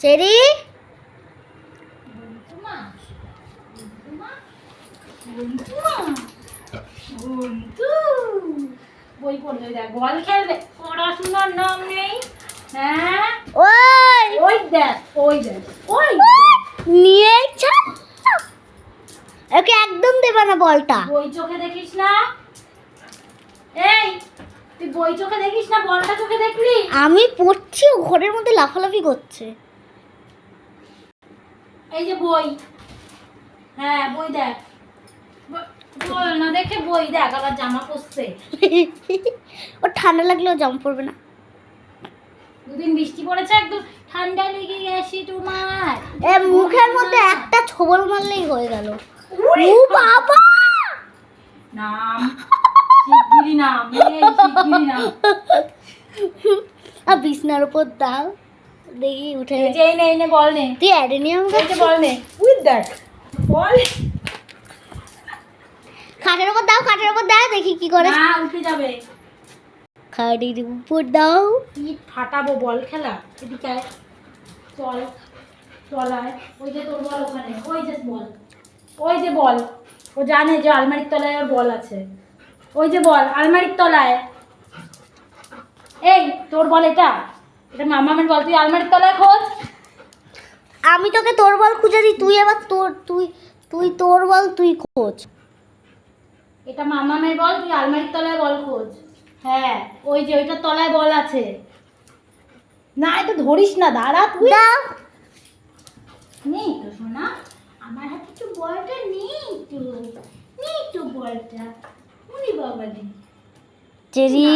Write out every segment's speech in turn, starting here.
Cherry বই পড়লে দেখ বল খেলবে পড়াশোনার নাম নেই। হ্যাঁ ওই ওই দেখ ওই দেখ ওই নিয়ে ওকে একদম দেবে না বলটা। বই চোখে দেখিস না। এই তুই বই চোখে দেখিস না, বলটা চোখে দেখলি? আমি পড়ছি, ও ঘরের মধ্যে লাফালাফি করছে। এই যে বই, হ্যাঁ বই দেখ। বল না দেখে বই দেখ, আবার জামা পরছে। ও ঠান্ডা লাগলেও জামা পড়বে না। দুদিন বৃষ্টি পড়েছে, একদম ঠান্ডা লেগে গেছে তোমার। এ মুখের মধ্যে একটা ছোবল মারলেই হয়ে গেল। ও বাবা, নাম শিগগিরি নাম, এই শিগগিরি নাম। আর বিছনার উপর দাও, দেখি উঠে। এই যে এই নে বল নে, তুই অ্যাডেনিয়াম এই যে বল নে, উই দেখ বল। খাটের উপর দাও, খাটের উপর দাও, দেখি কি করে। না উঠে যাবে। খাটের উপর দাও। পিঠ ফাটাবো বল খেলা। এদিকে আয়, চল চলায়। ওই যে তোর বল ওখানে, ওই যে বল, ওই যে বল। ও জানে যে আলমারির তলায় ওর বল আছে। ওই যে বল আলমারির তলায়। এই তোর বল, এটা এটা মামামের বল, তুই আলমারির তলায় খোঁজ। আমি তোকে তোর বল খুঁজে দিই, তুই এবার তুই তোর বল তুই খোঁজ। এটা মামামের বল, তুই আলমারির তলায় বল খোঁজ। হ্যাঁ ওই যে ওইটার তলায় বল আছে। না এটা ধরিস না, দাঁড়া তুই। দাও। নেই তো সোনা, আমার হাতে তো বলটা নেই তো বলটা। উনি বাবা নেই। চেরি,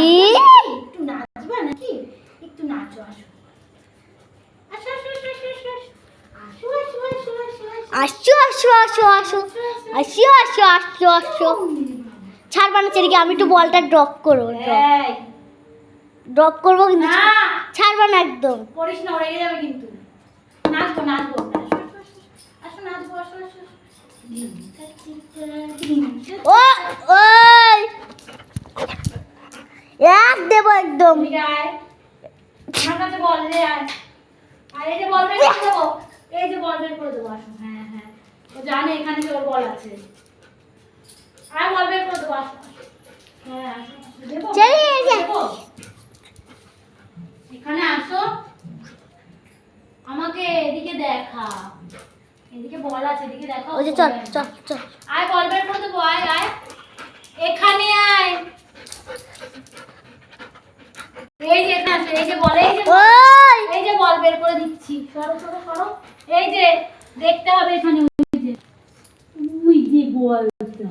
একটু নাচবা নাকি? একটু নাচো, আসো আসো আসো আসো আসো আসো আসো আসো আসো আসো আসো আসো আসো আসো আসো। ছাড়বা না চেরিকে, আমি একটু বলটা ড্রপ করবো, ড্রপ করবো কিন্তু না ছাড়বা না একদম। করিস না, রেগে যাবে কিন্তু। নাচবো নাচবো, আসো নাচবো, আসো আসো। ও ওই এক দেবো একদম। এদিকে আয়, আমার কাছে বল রে, আয়। আর এই যে বল বের করে দেবো, এই যে বল বের করে দেবো, আসো। হ্যাঁ হ্যাঁ, ও জানে এখানে যে ওর বল আছে। আর বল বের করে দেবো, আসো। হ্যাঁ আসো, দেবো দেবো। এখানে আসো, আমাকে এদিকে দেখা। এদিকে বল আছে, এদিকে দেখো। ওই যে চল চল চল। আয় বল বের করে দেবো, আয় আয় এখানে আয়। এই যে এখানে আসো, এই যে বল, এই যে বল। ওই এই যে বল বের করে দিচ্ছি, সরো সরো সরো। এই যে দেখতে হবে এখানে, ওই যে বলটা,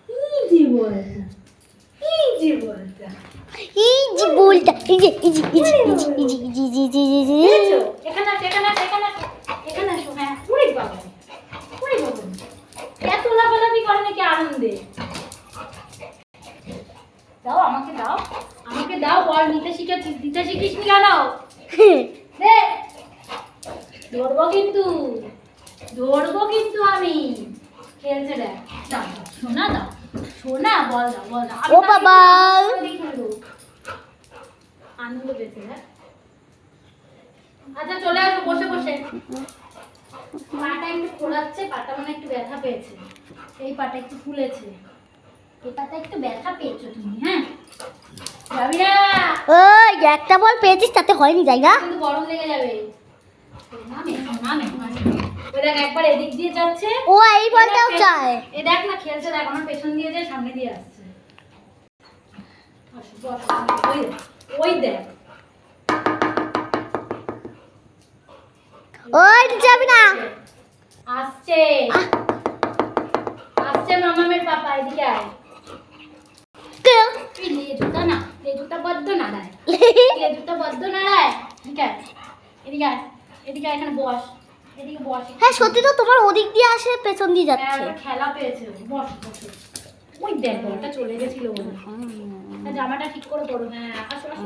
এই যে বলটা, এই যে বলটা। এই যে বলটা, এই যে এই যে এই যে এই যে এই যে এই যে এই যে এই যে দেখছো? এখানে আসো, এখানে আসো, এখানে আসো, এখানে আসো। হ্যাঁ উড়ে বাবা, উড়ে বাবা। এত লাফালাফি করে নাকি আনন্দে? দাও আমাকে, দাও আমাকে, দাও। বল নিতে শিখেছিস, দিতে শিখিস নি কেন? দে, ধরবো কিন্তু, ধরবো কিন্তু আমি। খেলছে দেখ, দাও দাও, সোনা দাও, সোনা বল দাও, বল দাও। ও বাবা। আনন্দ পেয়েছে। হ্যাঁ আচ্ছা চলে আসো, বসে বসে। পাটা একটু ফোলাচ্ছে, পাটা মানে একটু ব্যথা পেয়েছে। এই পাটা একটু ফুলেছে, এই পাটা একটু ব্যথা পেয়েছো তুমি। হ্যাঁ যাবি না ওই একটা বল পেয়েছিস, তাতে হয়নি জায়গা। কিন্তু গরম লেগে যাবে। নামে নামে ওই দেখ একবার এদিক দিয়ে যাচ্ছে, ও এই বলটাও চায়। এই দেখ না খেলছে, দেখ আমার পেছন দিয়ে যায়, সামনে দিয়ে আসছে। আসো বস, ওই ওই দেখ। ওই যাবি না। আসছে আসছে মামামের পাপা, এদিকে আয়। এই লে জুতা না, লে জুতা বদ্ধ নাড়ায়, লে জুতা বদ্ধ নাড়ায়। এদিকে আয়, এদিকে আয়, এদিকে আয়, এখানে বস, এদিকে বস। হ্যাঁ সত্যি তো, তোমার ওদিক দিয়ে আসে, পেছন দিয়ে হ্যাঁ, যাচ্ছে। ওটা খেলা পেয়েছে, বস বসে। ওই দেখ বলটা চলে গেছিল ওর। হ্যাঁ, জামাটা ঠিক করে পরো। হ্যাঁ আসো আসো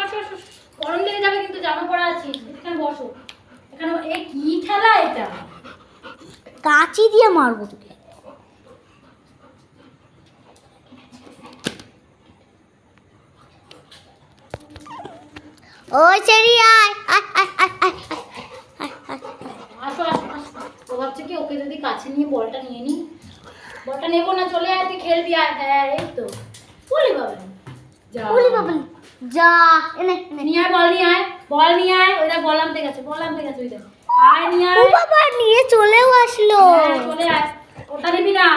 আসো আসো, গরম লেগে যাবে কিন্তু, জামা পরা আছিস। এখানে বসো, এখানে। এই কি খেলা এটা? কাঁচি দিয়ে মারবো তোকে। ওই চেরি আয় আয় আয় আয় আয় আয় আয়। আসো আসো আসো। ও ভাবছে কি ওকে যদি কাছে নিয়ে বলটা নিয়ে নি, বলটা নেবো না, চলে আয় তুই খেলবি আয়। হ্যাঁ এই তো বলি বাবা যা বলি বাবলি যা এনে এনে। নিয়ে আয়, বল নিয়ে আয়, বল নিয়ে আয়। ওইটা বল আনতে গেছে, বল আনতে গেছে ওইটা। আয় নিয়ে ও আয়। বাবা নিয়ে চলেও আসলো। হ্যাঁ, চলে আয়। ওটা নিবি না,